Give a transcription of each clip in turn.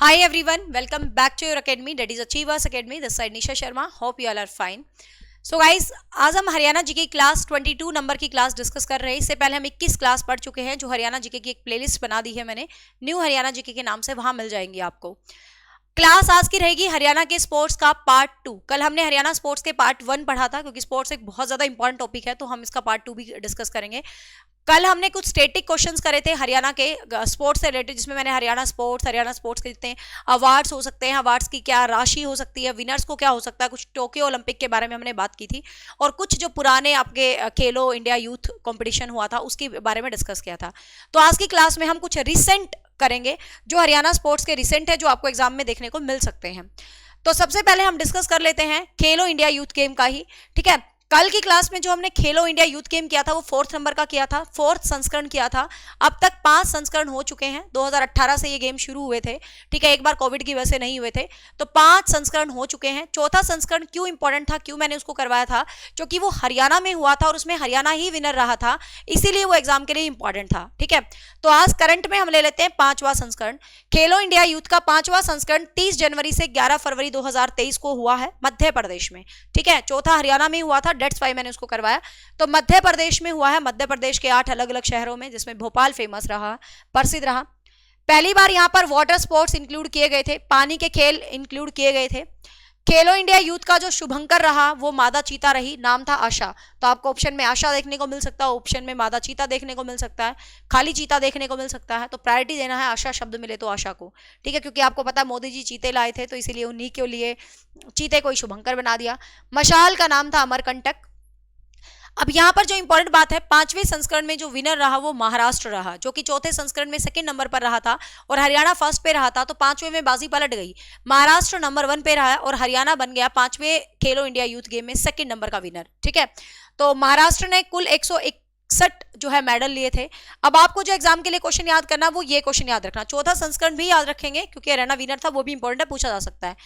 Hi everyone, welcome back to your academy, that is Achievers Academy. This side Nisha Sharma. Hope you all are fine. So guys, आज हम Haryana GK class 22 number की class discuss कर रहे हैं। इससे पहले हम 21 क्लास पढ़ चुके हैं, जो हरियाणा जीके की एक प्लेलिस्ट बना दी है मैंने, न्यू हरियाणा जीके के नाम से, वहां मिल जाएंगी आपको। क्लास आज की रहेगी हरियाणा के स्पोर्ट्स का पार्ट 2। कल हमने हरियाणा स्पोर्ट्स के पार्ट 1 पढ़ा था, क्योंकि स्पोर्ट्स एक बहुत ज्यादा इंपॉर्टेंट टॉपिक है, तो हम इसका पार्ट 2 भी डिस्कस करेंगे। कल हमने कुछ स्टेटिक क्वेश्चंस करे थे हरियाणा के स्पोर्ट्स से रिलेटेड, जिसमें मैंने हरियाणा स्पोर्ट्स के जितने अवार्ड्स हो सकते हैं, अवार्ड्स की क्या राशि हो सकती है, विनर्स को क्या हो सकता है, कुछ टोक्यो ओलंपिक के बारे में हमने बात की थी, और कुछ जो पुराने आपके खेलो इंडिया यूथ कंपटीशन हुआ था उसके बारे में डिस्कस किया था। तो आज की क्लास में हम कुछ रिसेंट करेंगे, जो हरियाणा स्पोर्ट्स के रिसेंट है, जो आपको एग्जाम में देखने को मिल सकते हैं। तो सबसे पहले हम डिस्कस कर लेते हैं खेलो इंडिया यूथ गेम का ही, ठीक है। कल की क्लास में जो हमने खेलो इंडिया यूथ गेम किया था वो 4th नंबर का किया था, 4th संस्करण किया था। अब तक 5 संस्करण हो चुके हैं, 2018 से ये गेम शुरू हुए थे, ठीक है। एक बार कोविड की वजह से नहीं हुए थे, तो 5 संस्करण हो चुके हैं। चौथा संस्करण क्यों इंपॉर्टेंट था, क्यों मैंने उसको करवाया था, क्योंकि वो हरियाणा में हुआ था और उसमें हरियाणा ही विनर रहा था, इसीलिए वो एग्जाम के लिए इंपॉर्टेंट था, ठीक है। तो आज करंट में हम ले लेते हैं 5वां संस्करण। खेलो इंडिया यूथ का 5वां संस्करण 30 जनवरी से 11 फरवरी 2023 को हुआ है मध्य प्रदेश में, ठीक है। चौथा हरियाणा में हुआ था, डेट्स वाई मैंने उसको करवाया। तो मध्य प्रदेश में हुआ है, मध्य प्रदेश के 8 अलग अलग शहरों में, जिसमें भोपाल फेमस रहा, प्रसिद्ध रहा। पहली बार यहां पर वाटर स्पोर्ट्स इंक्लूड किए गए थे, पानी के खेल इंक्लूड किए गए थे। खेलो इंडिया यूथ का जो शुभंकर रहा वो मादा चीता रही, नाम था आशा। तो आपको ऑप्शन में आशा देखने को मिल सकता है, ऑप्शन में मादा चीता देखने को मिल सकता है, खाली चीता देखने को मिल सकता है। तो प्रायोरिटी देना है आशा शब्द मिले तो आशा को, ठीक है, क्योंकि आपको पता है मोदी जी चीते लाए थे, तो इसीलिए उन्हीं के लिए चीते को ही शुभंकर बना दिया। मशाल का नाम था अमरकंटक। अब यहां पर जो इंपॉर्टेंट बात है, 5वें संस्करण में जो विनर रहा वो महाराष्ट्र रहा, जो कि चौथे संस्करण में 2nd नंबर पर रहा था और हरियाणा फर्स्ट पे रहा था। तो 5वें में बाजी पलट गई, महाराष्ट्र नंबर 1 पे रहा है और हरियाणा बन गया 5वें खेलो इंडिया यूथ गेम में 2nd नंबर का विनर, ठीक है। तो महाराष्ट्र ने कुल 161 जो है मेडल लिए थे। अब आपको जो एग्जाम के लिए क्वेश्चन याद करना, वो ये क्वेश्चन याद रखना, चौथा संस्करण भी याद रखेंगे क्योंकि हरियाणा विनर था, वो भी इंपॉर्टेंट है, पूछा जा सकता है।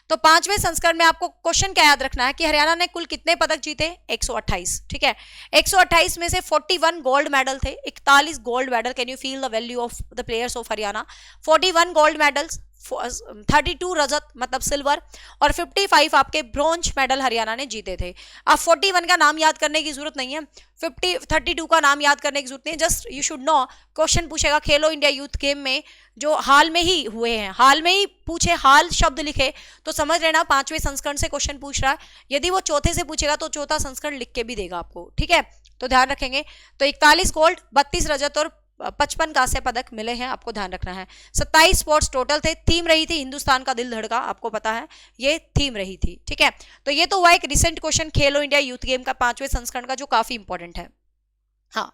तो 5वें संस्करण में आपको क्वेश्चन क्या याद रखना है कि हरियाणा ने कुल कितने पदक जीते, 128, ठीक है। 128 में से 41 गोल्ड मेडल थे, 41 gold medal. Can you feel the value of the players of Haryana. 41 gold medals, 32 रजत मतलब सिल्वर, और 55 आपके ब्रॉन्ज मेडल हरियाणा ने जीते थे। अब 41 का नाम याद करने की जरूरत नहीं है, 32 का नाम याद करने की जरूरत नहीं है, just you should know. Question पूछेगा खेलो इंडिया यूथ गेम में जो हाल में ही हुए हैं, हाल में ही पूछे, हाल शब्द लिखे तो समझ लेना 5वें संस्करण से क्वेश्चन पूछ रहा है। यदि वो चौथे से पूछेगा तो चौथा संस्करण लिख के भी देगा आपको, ठीक है, तो ध्यान रखेंगे। तो 41 गोल्ड, 32 रजत और 55 कांस्य पदक मिले हैं, आपको ध्यान रखना है। 27 स्पोर्ट्स टोटल थे। थीम रही थी हिंदुस्तान का दिल धड़का, आपको पता है ये थीम रही थी, ठीक है। तो ये तो हुआ एक रिसेंट क्वेश्चन खेलो इंडिया यूथ गेम का 5वें संस्करण का, जो काफी इंपॉर्टेंट है। हाँ,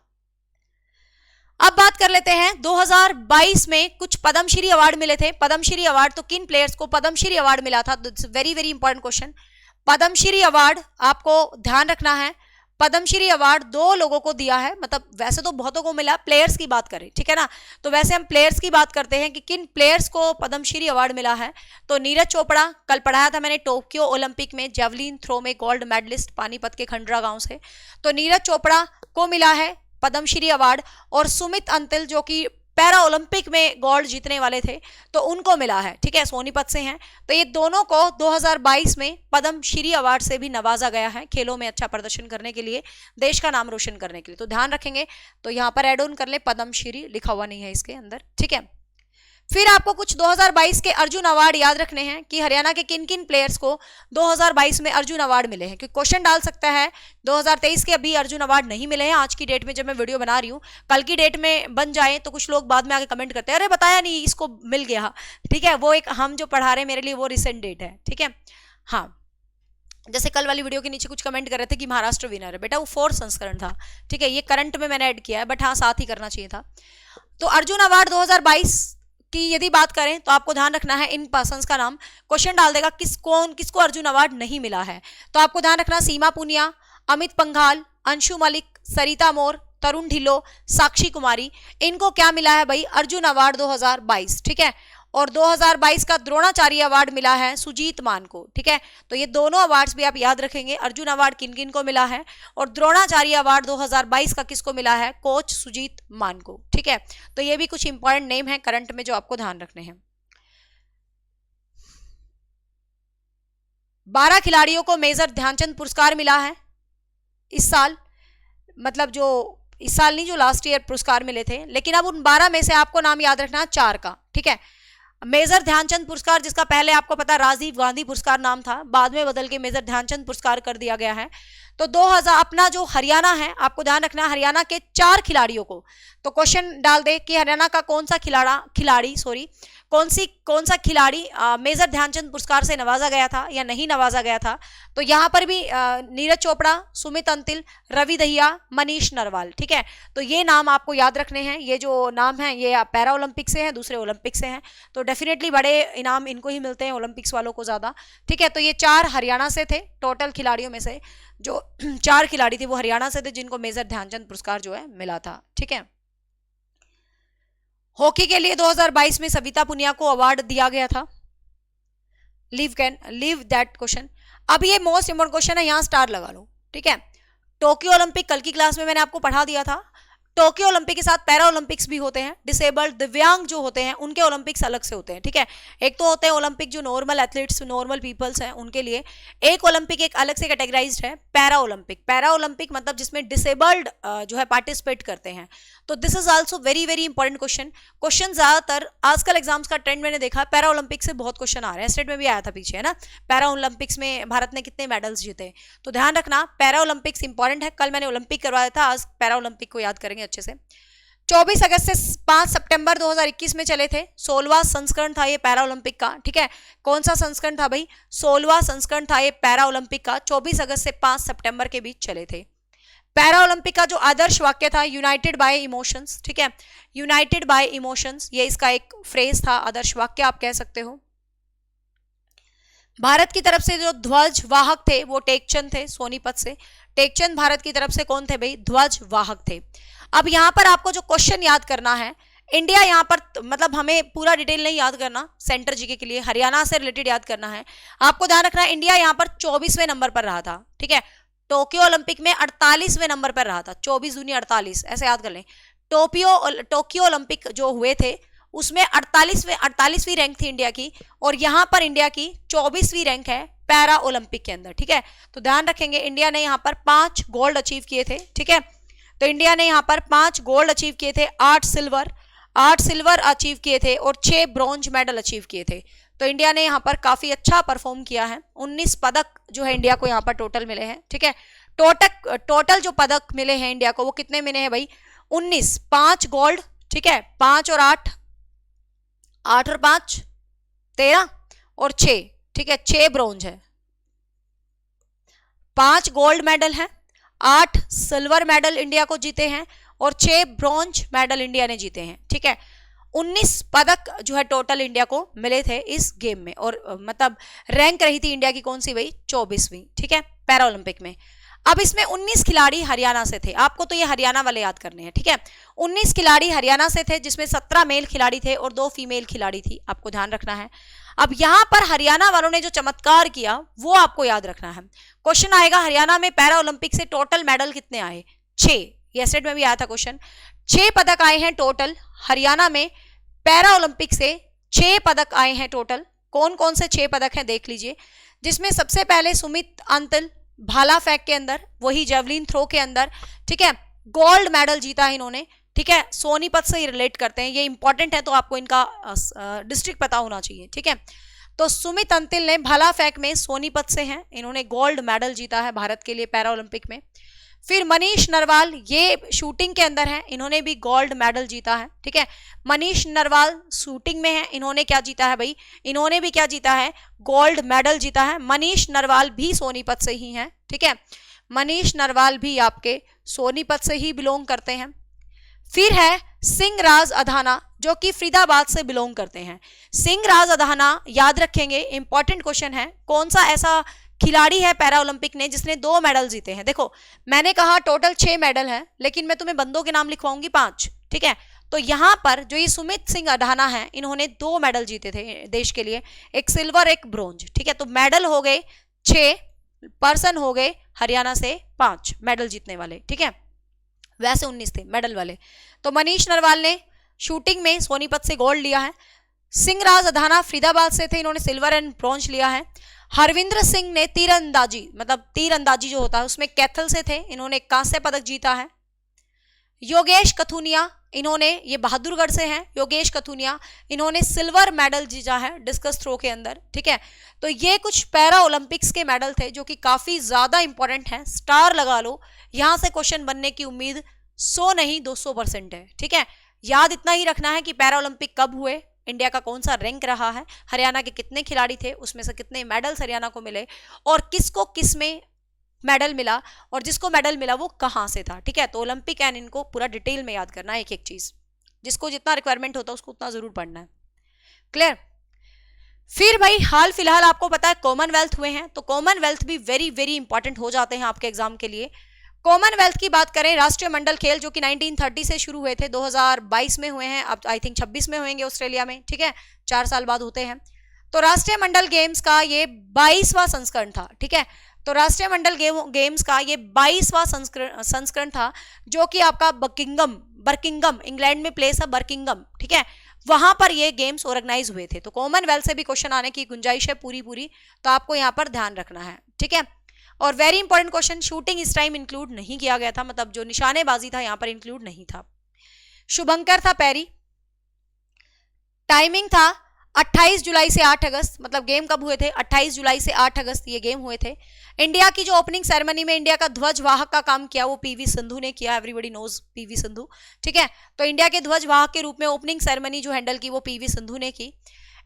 अब बात कर लेते हैं 2022 में कुछ पद्मश्री अवार्ड मिले थे। पद्मश्री अवार्ड, तो किन प्लेयर्स को पद्मश्री अवार्ड मिला था, very very important question. Padmashri award आपको ध्यान रखना है, पद्मश्री अवार्ड 2 लोगों को दिया है, मतलब वैसे तो बहुतों को मिला, प्लेयर्स की बात करें, ठीक है ना। तो वैसे हम प्लेयर्स की बात करते हैं कि किन प्लेयर्स को पद्मश्री अवार्ड मिला है। तो नीरज चोपड़ा, कल पढ़ाया था मैंने, टोक्यो ओलंपिक में जेवलिन थ्रो में गोल्ड मेडलिस्ट, पानीपत के खंडरा गांव से। तो नीरज चोपड़ा को मिला है पद्मश्री अवार्ड, और सुमित अंतिल जो कि पैरा ओलंपिक में गोल्ड जीतने वाले थे, तो उनको मिला है, ठीक है, सोनीपत से हैं। तो ये दोनों को 2022 में पद्मश्री अवार्ड से भी नवाजा गया है, खेलों में अच्छा प्रदर्शन करने के लिए, देश का नाम रोशन करने के लिए। तो ध्यान रखेंगे, तो यहाँ पर एड ऑन कर ले, पद्मश्री लिखा हुआ नहीं है इसके अंदर, ठीक है। फिर आपको कुछ 2022 के अर्जुन अवार्ड याद रखने हैं कि हरियाणा के किन किन प्लेयर्स को 2022 में अर्जुन अवार्ड मिले हैं, क्योंकि क्वेश्चन डाल सकता है। 2023 के अभी अर्जुन अवार्ड नहीं मिले हैं आज की डेट में, जब मैं वीडियो बना रही हूँ। कल की डेट में बन जाए तो कुछ लोग बाद में आके कमेंट करते हैं, अरे बताया नहीं, इसको मिल गया, ठीक है। वो एक हम जो पढ़ा रहे हैं, मेरे लिए वो रिसेंट डेट है, ठीक है। हाँ, जैसे कल वाली वीडियो के नीचे कुछ कमेंट कर रहे थे कि महाराष्ट्र विनर है, बेटा वो 4th संस्करण था, ठीक है, ये करंट में मैंने ऐड किया है, बट हाँ साथ ही करना चाहिए था। तो अर्जुन अवार्ड 2022 की यदि बात करें तो आपको ध्यान रखना है इन पर्सन्स का नाम, क्वेश्चन डाल देगा किसको अर्जुन अवार्ड नहीं मिला है। तो आपको ध्यान रखना, सीमा पुनिया, अमित पंघाल, अंशु मलिक, सरिता मोर, तरुण ढिल्लो, साक्षी कुमारी, इनको क्या मिला है भाई, अर्जुन अवार्ड 2022, ठीक है। और 2022 का द्रोणाचार्य अवार्ड मिला है सुजीत मान को, ठीक है। तो ये दोनों अवार्ड्स भी आप याद रखेंगे, अर्जुन अवार्ड किन किन को मिला है और द्रोणाचार्य अवार्ड 2022 का किसको मिला है, कोच सुजीत मान को, ठीक है। तो ये भी कुछ इंपॉर्टेंट नेम है करंट में जो आपको ध्यान रखने हैं। 12 खिलाड़ियों को मेजर ध्यानचंद पुरस्कार मिला है इस साल, मतलब जो इस साल नहीं, जो लास्ट ईयर पुरस्कार मिले थे। लेकिन अब उन 12 में से आपको नाम याद रखना है 4 का, ठीक है। मेजर ध्यानचंद पुरस्कार, जिसका पहले आपको पता राजीव गांधी पुरस्कार नाम था, बाद में बदल के मेजर ध्यानचंद पुरस्कार कर दिया गया है। तो 2000 अपना जो हरियाणा है, आपको ध्यान रखना है हरियाणा के 4 खिलाड़ियों को, तो क्वेश्चन डाल दे कि हरियाणा का कौन सा खिलाड़ी मेजर ध्यानचंद पुरस्कार से नवाजा गया था या नहीं नवाजा गया था। तो यहाँ पर भी नीरज चोपड़ा, सुमित अंतिल, रवि दहिया, मनीष नरवाल, ठीक है। तो ये नाम आपको याद रखने हैं। ये जो नाम है ये पैरा ओलंपिक से हैं, दूसरे ओलंपिक से हैं, तो डेफिनेटली बड़े इनाम इनको ही मिलते हैं, ओलंपिक्स वालों को ज्यादा, ठीक है। तो ये 4 हरियाणा से थे, टोटल खिलाड़ियों में से जो 4 खिलाड़ी थे वो हरियाणा से थे जिनको मेजर ध्यानचंद पुरस्कार जो है मिला था, ठीक है। हॉकी के लिए 2022 में सविता पुनिया को अवार्ड दिया गया था। Leave that question. अब ये मोस्ट इंपोर्टेंट क्वेश्चन है, यहां स्टार लगा लो, ठीक है। टोक्यो ओलंपिक कल की क्लास में मैंने आपको पढ़ा दिया था। टोक्यो ओलंपिक के साथ पैरा ओलंपिक्स भी होते हैं। डिसेबल्ड, दिव्यांग जो होते हैं उनके ओलंपिक्स अलग से होते हैं, ठीक है। एक तो होते हैं ओलंपिक जो नॉर्मल एथलीट्स, नॉर्मल पीपल्स हैं उनके लिए। एक ओलंपिक एक अलग से कैटेगराइज्ड है पैरा ओलंपिक। पैरा ओलंपिक मतलब जिसमें डिसेबल्ड जो है पार्टिसिपेट करते हैं। तो this is also very very important question ज्यादातर आजकल एग्जाम्स का ट्रेंड मैंने देखा, पैरा ओलंपिक से बहुत क्वेश्चन आ रहे हैं। स्टेट में भी आया था पीछे, है ना, पैरा ओलंपिक्स में भारत ने कितने मेडल्स जीते। तो ध्यान रखना पैरा ओलंपिक्स इंपॉर्टेंट है। कल मैंने ओलंपिक करवाया था, आज पैरा ओलंपिक को याद करेंगे अच्छे से। 24 अगस्त से 5 सितंबर 2021 में चले थे। 16वां संस्करण था ये पैरा ओलंपिक का, ठीक है। कौन सा संस्करण था भाई? 16वां संस्करण था ये पैरा ओलंपिक का। 24 अगस्त से 5 सितंबर के बीच चले थे। पैरा ओलंपिक का जो आदर्श वाक्य था यूनाइटेड बाय इमोशंस, ठीक है, यूनाइटेड बाय इमोशंस, ये इसका एक फ्रेज था, आदर्श वाक्य आप कह सकते हो। भारत की तरफ से जो ध्वज वाहक थे वो टेकचंद थे सोनीपत से। टेकचंद भारत की तरफ से कौन थे भाई? ध्वज वाहक थे। अब यहां पर आपको जो क्वेश्चन याद करना है, इंडिया यहां पर मतलब हमें पूरा डिटेल नहीं याद करना, सेंटर जीके के लिए हरियाणा से रिलेटेड याद करना है। आपको ध्यान रखना है इंडिया यहां पर 24वें नंबर पर रहा था, ठीक है। टोक्यो ओलंपिक में 48वें नंबर पर रहा था, 24 दूनी 48, ऐसे याद कर लें। टोक्यो ओलंपिक जो हुए थे उसमें 48वीं रैंक थी इंडिया की, और यहां पर इंडिया की 24वीं रैंक है पैरा ओलंपिक के अंदर, ठीक है। तो ध्यान रखेंगे इंडिया ने यहां पर 5 गोल्ड अचीव किए थे, ठीक है। तो इंडिया ने यहां पर 5 गोल्ड अचीव किए थे, 8 सिल्वर अचीव किए थे और 6 ब्रॉन्ज मेडल अचीव किए थे। तो इंडिया ने यहाँ पर काफी अच्छा परफॉर्म किया है। 19 पदक जो है इंडिया को यहाँ पर टोटल मिले हैं, ठीक है। टोटल जो पदक मिले हैं इंडिया को वो कितने मिले हैं भाई? 19, 5 गोल्ड, ठीक है, 5 और 8 और 5 13 और 6, ठीक है, 6 ब्रॉन्ज है, 5 गोल्ड मेडल है, 8 सिल्वर मेडल इंडिया को जीते हैं और 6 ब्रॉन्ज मेडल इंडिया ने जीते हैं, ठीक है। 19 पदक जो है टोटल इंडिया को मिले थे इस गेम में, और मतलब रैंक रही थी इंडिया की कौन सी भाई? 24वीं, ठीक है, पैरा ओलंपिक में। अब इसमें 19 खिलाड़ी हरियाणा से थे, आपको तो ये हरियाणा वाले याद करने हैं, ठीक है। 19 खिलाड़ी हरियाणा से थे जिसमें 17 मेल खिलाड़ी थे और 2 फीमेल खिलाड़ी थी, आपको ध्यान रखना है। अब यहां पर हरियाणा वालों ने जो चमत्कार किया वो आपको याद रखना है। क्वेश्चन आएगा हरियाणा में पैरा ओलंपिक से टोटल मेडल कितने आए? 6, ये स्टेट में भी आया था क्वेश्चन। 6 पदक आए हैं टोटल हरियाणा में पैरा ओलंपिक से, 6 पदक आए हैं टोटल। कौन कौन से 6 पदक हैं देख लीजिए, जिसमें सबसे पहले सुमित अंतिल भाला फेंक के अंदर, वही जेवलिन थ्रो के अंदर, ठीक है, गोल्ड मेडल जीता है इन्होंने, ठीक है। सोनीपत से ही रिलेट करते हैं, ये इंपॉर्टेंट है तो आपको इनका डिस्ट्रिक्ट पता होना चाहिए, ठीक है। तो सुमित अंतिल ने भाला फेंक में सोनीपत से हैं, इन्होंने गोल्ड मेडल जीता है भारत के लिए पैरा ओलंपिक में। फिर मनीष नरवाल, ये शूटिंग के अंदर है, इन्होंने भी गोल्ड मेडल जीता है, ठीक है। मनीष नरवाल शूटिंग में है, इन्होंने क्या जीता है भाई? इन्होंने भी क्या जीता है? गोल्ड मेडल जीता है। मनीष नरवाल भी सोनीपत से ही हैं, ठीक है। मनीष नरवाल भी आपके सोनीपत से ही बिलोंग करते हैं। फिर है सिंह राज अधाना जो कि फरीदाबाद से बिलोंग करते हैं। सिंह राज अधाना याद रखेंगे, इंपॉर्टेंट क्वेश्चन है। कौन सा ऐसा खिलाड़ी है पैरा ओलंपिक ने जिसने 2 मेडल जीते हैं? देखो मैंने कहा टोटल 6 मेडल हैं, लेकिन मैं तुम्हें बंदों के नाम लिखवाऊंगी 5, ठीक है। तो यहां पर जो ये सुमित सिंह अधाना है, इन्होंने 2 मेडल जीते थे देश के लिए, एक सिल्वर एक ब्रोंज, ठीक है। तो मेडल हो गए 6, पर्सन हो गए हरियाणा से 5 मेडल जीतने वाले, ठीक है। वैसे 19 थे मेडल वाले। तो मनीष नरवाल ने शूटिंग में सोनीपत से गोल्ड लिया है। सिंह राज अधाना फरीदाबाद से थे, इन्होंने सिल्वर एंड ब्रॉन्ज लिया है। हरविंद्र सिंह ने तीरंदाजी, मतलब तीरंदाजी जो होता है उसमें कैथल से थे, इन्होंने कांस्य पदक जीता है। योगेश कथुनिया, इन्होंने, ये बहादुरगढ़ से हैं, योगेश कथुनिया, इन्होंने सिल्वर मेडल जीता है डिस्कस थ्रो के अंदर, ठीक है। तो ये कुछ पैरा ओलंपिक्स के मेडल थे जो कि काफी ज्यादा इंपॉर्टेंट हैं, स्टार लगा लो, यहां से क्वेश्चन बनने की उम्मीद 100 नहीं 200% है, ठीक है। याद इतना ही रखना है कि पैरा ओलंपिक कब हुए, इंडिया का कौन सा रैंक रहा है, हरियाणा के कितने खिलाड़ी थे, उसमें से कितने मेडल्स हरियाणा को मिले, और किसको किस में मेडल मिला, और जिसको मेडल मिला वो कहां से था, ठीक है। तो ओलंपिक एंड इनको पूरा डिटेल में याद करना है, एक एक चीज, जिसको जितना रिक्वायरमेंट होता है उसको उतना जरूर पढ़ना है। क्लियर। फिर भाई हाल फिलहाल आपको पता है कॉमनवेल्थ हुए हैं, तो कॉमनवेल्थ भी वेरी वेरी इंपॉर्टेंट हो जाते हैं आपके एग्जाम के लिए। कॉमनवेल्थ की बात करें, राष्ट्रीय मंडल खेल जो कि 1930 से शुरू हुए थे, 2022 में हुए हैं, अब आई थिंक 26 में होंगे ऑस्ट्रेलिया में, ठीक है, 4 साल बाद होते हैं। तो राष्ट्रीय मंडल गेम्स का ये 22वां संस्करण था, ठीक है। तो राष्ट्रीय मंडल गेम्स का ये 22वां संस्करण था, जो कि आपका बर्किंगम इंग्लैंड में प्लेस है बर्किंगम, ठीक है, वहां पर ये गेम्स ऑर्गेनाइज हुए थे। तो कॉमनवेल्थ से भी क्वेश्चन आने की गुंजाइश है पूरी, तो आपको यहाँ पर ध्यान रखना है, ठीक है। और वेरी इंपॉर्टेंट क्वेश्चन, शूटिंग इस टाइम इंक्लूड नहीं किया गया था, मतलब जो निशानेबाजी था यहाँ पर इंक्लूड नहीं था। शुभंकर था पैरी, टाइमिंग था 28 जुलाई से 8 अगस्त, मतलब गेम कब हुए थे, 28 जुलाई से 8 अगस्त ये गेम हुए थे। इंडिया की जो ओपनिंग सेरेमनी में इंडिया का ध्वज वाहक का काम किया वो पीवी सिंधु ने किया, एवरीबॉडी नोज पीवी सिंधु, ठीक है। तो इंडिया के ध्वज वाहक के रूप में ओपनिंग सेरेमनी जो हैंडल की वो पीवी सिंधु ने की।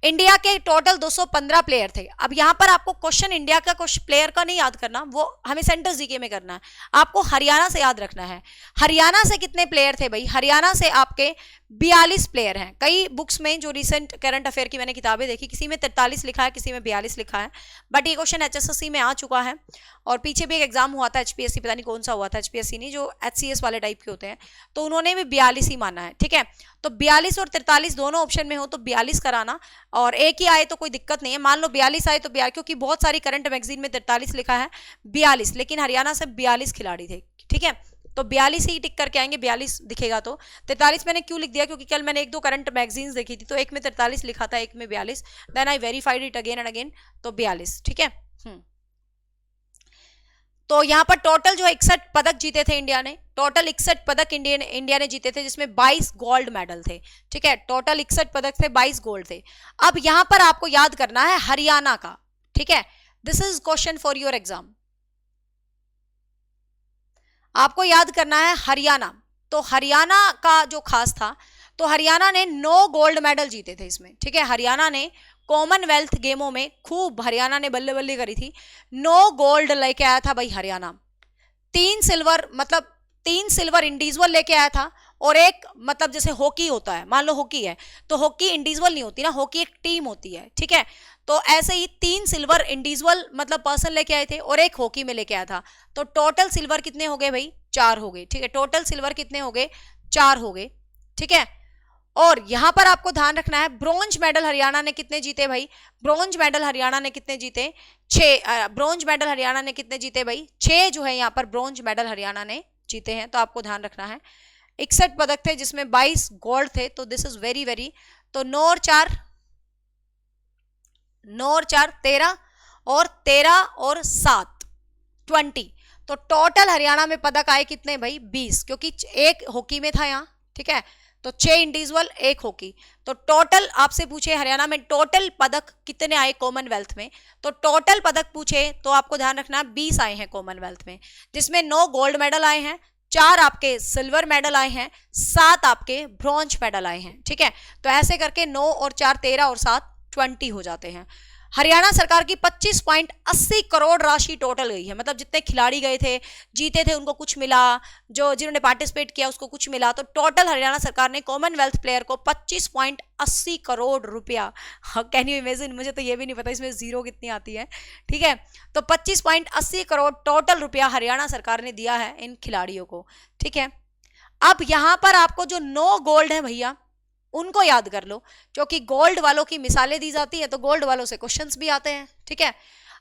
इंडिया के टोटल 215 प्लेयर थे। अब यहां पर आपको क्वेश्चन इंडिया का प्लेयर का नहीं याद करना, वो हमें सेंटर जीके में करना है, आपको हरियाणा से याद रखना है। हरियाणा से कितने प्लेयर थे भाई, हरियाणा से आपके 42 प्लेयर हैं। कई बुक्स में जो रिसेंट करंट अफेयर की मैंने किताबें देखी, किसी में 43 लिखा है, किसी में 42 लिखा है, बट ये क्वेश्चन HSSC में आ चुका है। और पीछे भी एक एग्जाम हुआ था HPSC, पता नहीं कौन सा हुआ था, HPSC नहीं, जो HCS वाले टाइप के होते हैं, तो उन्होंने भी 42 ही माना है, ठीक है। तो 42 और 43 दोनों ऑप्शन में हो तो 42 कराना, और एक ही आए तो कोई दिक्कत नहीं है, मान लो 42 आए तो 42, क्योंकि बहुत सारी करंट मैगजीन में 43 लिखा है, 42, लेकिन हरियाणा से 42 खिलाड़ी थे, ठीक है। तो 42 ही टिक करके आएंगे, 42 दिखेगा। तो 43 मैंने क्यों लिख दिया, क्योंकि कल मैंने 1-2 करंट मैगजीन्स देखी थी, तो एक में 43 लिखा था, एक में 42, then I verified it again and again, तो 42, ठीक है। तो यहाँ पर टोटल जो 61 पदक जीते थे इंडिया ने, टोटल 61 पदक इंडिया ने जीते थे, जिसमें 22 गोल्ड मेडल थे, ठीक है। टोटल 61 पदक थे, 22 गोल्ड थे। अब यहाँ पर आपको याद करना है हरियाणा का, ठीक है, this is question for your exam, आपको याद करना है हरियाणा। तो हरियाणा का जो खास था, तो हरियाणा ने 9 गोल्ड मेडल जीते थे इसमें, ठीक है। हरियाणा ने कॉमनवेल्थ गेमों में खूब हरियाणा ने बल्ले बल्ले करी थी, 9 गोल्ड लेके आया था भाई हरियाणा, 3 सिल्वर, मतलब 3 सिल्वर इंडिविजुअल लेके आया था, और एक, मतलब जैसे हॉकी होता है, मान लो हॉकी है, तो हॉकी इंडिविजुअल नहीं होती ना, हॉकी एक टीम होती है, ठीक है। तो ऐसे ही 3 सिल्वर इंडिविजुअल मतलब पर्सन लेके आए थे, और एक हॉकी में लेके आया था। तो टोटल सिल्वर कितने हो गए भाई, 4 हो गए, ठीक है। टोटल सिल्वर कितने हो गए, 4 हो गए, ठीक है। और यहां पर आपको ध्यान रखना है, ब्रॉन्ज मेडल हरियाणा ने कितने जीते भाई, ब्रॉन्ज मेडल हरियाणा ने कितने जीते, 6 ब्रॉन्ज मेडल हरियाणा ने कितने जीते भाई, 6 जो है यहाँ पर ब्रॉन्ज मेडल हरियाणा ने जीते हैं। तो आपको ध्यान रखना है 61 पदक थे, जिसमें 22 गोल्ड थे, तो दिस इज वेरी वेरी, तो 9 और 4 13, और 13 और 7 20, तो टोटल हरियाणा में पदक आए कितने भाई, 20, क्योंकि एक हॉकी में था यहाँ, ठीक है। तो 6 इंडिविजुअल, एक हॉकी, तो टोटल आपसे पूछे हरियाणा में टोटल पदक कितने आए कॉमनवेल्थ में, तो टोटल पदक पूछे तो आपको ध्यान रखना 20 आए हैं कॉमनवेल्थ में, जिसमें 9 गोल्ड मेडल आए हैं, 4 आपके सिल्वर मेडल आए हैं, 7 आपके ब्रॉन्ज मेडल आए हैं, ठीक है। तो ऐसे करके 9 और 4 13 और 7 20 हो जाते हैं। हरियाणा सरकार की 25.80 करोड़ राशि टोटल गई है, मतलब जितने खिलाड़ी गए थे, जीते थे, उनको कुछ मिला, जो जिन्होंने पार्टिसिपेट किया उसको कुछ मिला, तो टोटल हरियाणा सरकार ने कॉमनवेल्थ प्लेयर को 25.80 करोड़ रुपया, कैन यू इमेजिन, मुझे तो ये भी नहीं पता इसमें जीरो कितनी आती है, ठीक है। तो 25.80 करोड़ टोटल रुपया हरियाणा सरकार ने दिया है इन खिलाड़ियों को, ठीक है। अब यहां पर आपको जो 9 गोल्ड है भैया उनको याद कर लो, क्योंकि गोल्ड वालों की मिसालें दी जाती है, तो गोल्ड वालों से क्वेश्चंस भी आते हैं, ठीक है।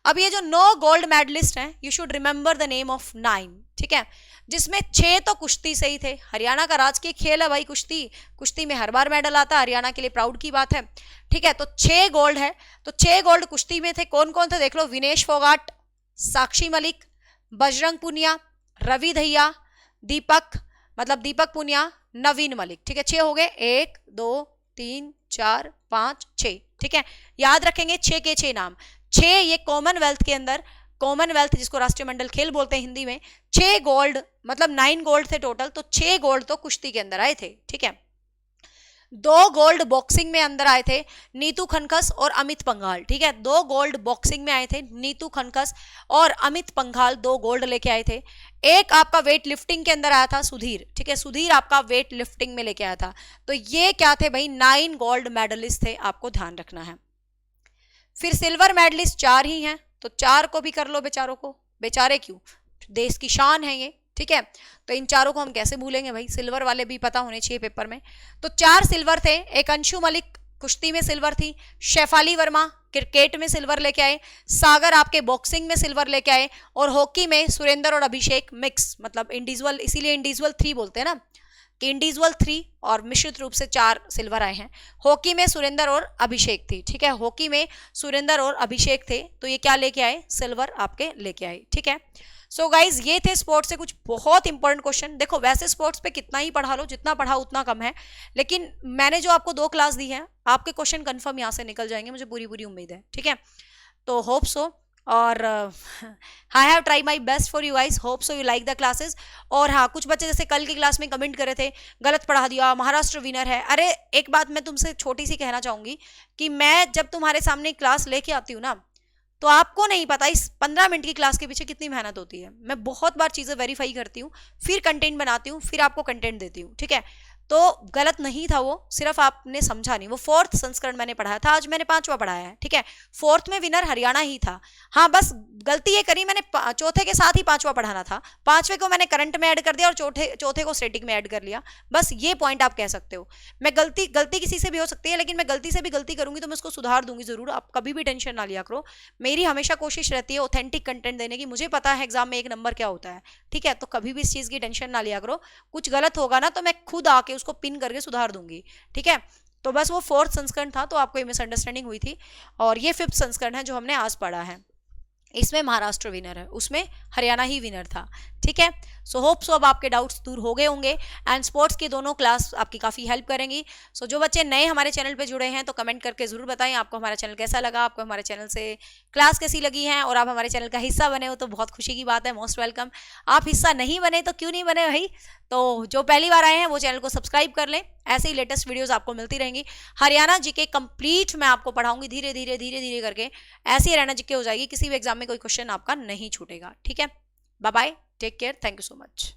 अब ये जो 9 गोल्ड मेडलिस्ट हैं, you should remember the name of 9, ठीक है, जिसमें 6 तो कुश्ती से ही थे। हरियाणा का राजकीय खेल है भाई कुश्ती, कुश्ती में हर बार मेडल आता है, हरियाणा के लिए प्राउड की बात है, ठीक है। तो 6 गोल्ड है, तो 6 गोल्ड कुश्ती में थे। कौन कौन थे देख लो, विनेश फोगाट, साक्षी मलिक, बजरंग पुनिया, रवि दहिया, दीपक मतलब दीपक पुनिया, नवीन मलिक, ठीक है। 6 हो गए, 1 2 3 4 5 6, ठीक है। याद रखेंगे 6 के 6 नाम। 6 ये कॉमनवेल्थ के अंदर, कॉमनवेल्थ जिसको राष्ट्रीय मंडल खेल बोलते हैं हिंदी में, 6 गोल्ड मतलब 9 गोल्ड थे टोटल, तो 6 गोल्ड तो कुश्ती के अंदर आए थे, ठीक है। 2 गोल्ड बॉक्सिंग में अंदर आए थे, नीतू खनखस और अमित पंघाल, ठीक है। 2 गोल्ड बॉक्सिंग में आए थे, नीतू खनखस और अमित पंघाल 2 गोल्ड लेके आए थे। एक आपका वेट लिफ्टिंग के अंदर आया था सुधीर, ठीक है, सुधीर आपका वेट लिफ्टिंग में लेके आया था। तो ये क्या थे भाई, 9 गोल्ड मेडलिस्ट थे, आपको ध्यान रखना है। फिर सिल्वर मेडलिस्ट 4 ही हैं, तो 4 को भी कर लो बेचारों को, बेचारे क्यों, देश की शान है ये, ठीक है। तो इन चारों को हम कैसे भूलेंगे भाई, सिल्वर वाले भी पता होने चाहिए पेपर में। तो 4 सिल्वर थे, एक अंशु मलिक कुश्ती में सिल्वर थी, शेफाली वर्मा क्रिकेट में सिल्वर लेके आए, सागर आपके बॉक्सिंग में सिल्वर लेके आए, और हॉकी में सुरेंद्र और अभिषेक मिक्स मतलब इंडिविजुअल, इसीलिए इंडिविजुअल 3 बोलते हैं ना कि इंडिविजुअल 3 और मिश्रित रूप से 4 सिल्वर आए हैं। हॉकी में सुरेंद्र और अभिषेक थी, ठीक है, हॉकी में सुरेंद्र और अभिषेक थे, तो ये क्या लेके आए, सिल्वर आपके लेके आए, ठीक है। सो गाइज ये थे स्पोर्ट्स से कुछ बहुत इंपॉर्टेंट क्वेश्चन। देखो वैसे स्पोर्ट्स पे कितना ही पढ़ा लो, जितना पढ़ा उतना कम है, लेकिन मैंने जो आपको 2 क्लास दी है, आपके क्वेश्चन कंफर्म यहाँ से निकल जाएंगे, मुझे पूरी पूरी उम्मीद है, ठीक है। तो होप सो, और I have try my best for you guys, hope so you like the classes. और हाँ, कुछ बच्चे जैसे कल की क्लास में कमेंट करे थे, गलत पढ़ा दिया, महाराष्ट्र विनर है। अरे एक बात मैं तुमसे छोटी सी कहना चाहूंगी कि मैं जब तुम्हारे सामने क्लास लेके आती हूँ ना, तो आपको नहीं पता इस 15 मिनट की क्लास के पीछे कितनी मेहनत होती है। मैं बहुत बार चीज़ें वेरीफाई करती हूँ, फिर कंटेंट बनाती हूँ, फिर आपको कंटेंट देती हूँ, ठीक है। तो गलत नहीं था वो, सिर्फ आपने समझा नहीं। वो 4th संस्करण मैंने पढ़ाया था, आज मैंने 5वां पढ़ाया है, ठीक है। 4th में विनर हरियाणा ही था। हाँ बस गलती ये करी मैंने, चौथे के साथ ही 5वां पढ़ाना था, 5वें को मैंने करंट में ऐड कर दिया और चौथे को स्टैटिक में ऐड कर लिया, बस ये पॉइंट आप कह सकते हो। मैं गलती किसी से भी हो सकती है, लेकिन मैं गलती से भी गलती करूंगी तो मैं उसको सुधार दूंगी जरूर, आप कभी भी टेंशन ना लिया करो। मेरी हमेशा कोशिश रहती है ऑथेंटिक कंटेंट देने की, मुझे पता है एग्जाम में 1 नंबर क्या होता है, ठीक है। तो कभी भी इस चीज की टेंशन ना लिया करो, कुछ गलत होगा ना तो मैं खुद आके उसको पिन करके सुधार दूंगी, ठीक है। तो बस वो 4th संस्करण था, तो आपको ये मिसअंडरस्टैंडिंग हुई थी। और ये 5th संस्करण है जो हमने आज पढ़ा है, इसमें महाराष्ट्र विनर है, उसमें हरियाणा ही विनर था, ठीक है। सो होप सो अब आपके डाउट्स दूर हो गए होंगे, एंड स्पोर्ट्स की दोनों क्लास आपकी काफ़ी हेल्प करेंगी। सो जो बच्चे नए हमारे चैनल पे जुड़े हैं तो कमेंट करके ज़रूर बताएं आपको हमारा चैनल कैसा लगा, आपको हमारे चैनल से क्लास कैसी लगी है, और आप हमारे चैनल का हिस्सा बने हो तो बहुत खुशी की बात है, मोस्ट वेलकम। आप हिस्सा नहीं बने तो क्यों नहीं बने भाई, तो जो पहली बार आए हैं वो चैनल को सब्सक्राइब कर लें, ऐसे ही लेटेस्ट वीडियोस आपको मिलती रहेंगी। हरियाणा जीके कंप्लीट मैं आपको पढ़ाऊंगी धीरे धीरे करके, ऐसे ही हरियाणा जीके हो जाएगी, किसी भी एग्जाम में कोई क्वेश्चन आपका नहीं छूटेगा, ठीक है। Bye bye, take care, thank you so much.